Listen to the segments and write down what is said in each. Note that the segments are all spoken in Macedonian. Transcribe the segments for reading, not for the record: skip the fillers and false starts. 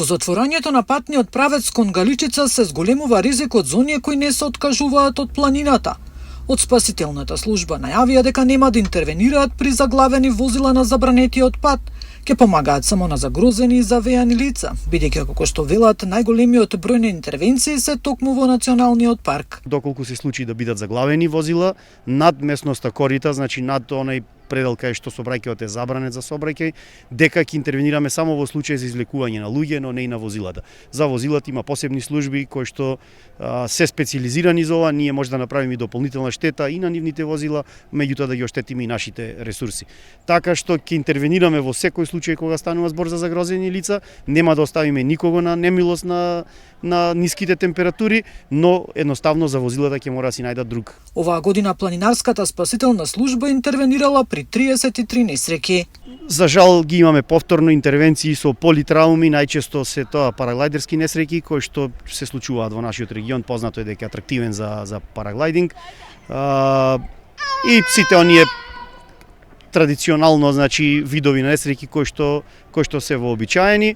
Со затворањето на патниот правец кон Галичица се зголемува ризикот за оние кои не се откажуваат од планината. Од спасителната служба најавија дека нема да интервенираат при заглавени возила на забранетиот пат, ќе помагаат само на загрозени и завејани лица, бидејќи како што велат најголемиот број на интервенции се токму во националниот парк. Доколку се случи да бидат заглавени возила над местноста Корита, значи над онај предел кај што сообраќајот е забранет за сообраќај, дека ќе интервенираме само во случај за извлекување на луѓе, но не и на возилата. За возилата има посебни служби кои што се специализирани за ова, ние може да направиме и дополнителна штета и на нивните возила, меѓутоа да ги оштетиме и нашите ресурси. Така што ќе интервенираме во секој случај кога станува збор за загрозени лица, нема да оставиме никого на немилост на ниските температури, но едноставно за возилата ќе мора да си најдат друг. Оваа година планинарската спасителна служба интервенирала при 33 несреќи. За жал ги имаме повторно интервенции со политрауми, најчесто се тоа параглајдерски несреќи кои што се случуваат во нашиот регион, познато е дека е атрактивен за параглајдинг. И сите оние традиционално, значи, видови на несреќи кои што се вообичаени.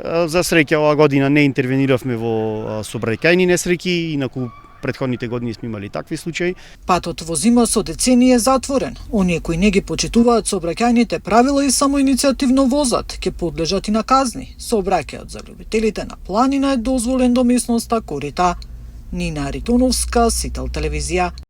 За среќа оваа година не интервениравме во сообраќајни несреќи, инаку претходните години сме имали такви случаи. Патот во зима со децении е затворен. Оние кои не ги почитуваат сообраќајните правила и самоиницијативно возат, ќе подлежат и на казни. Сообраќајот за љубителите на планина е дозволен до местноста Корита. Нина Аритоновска, Сител телевизија.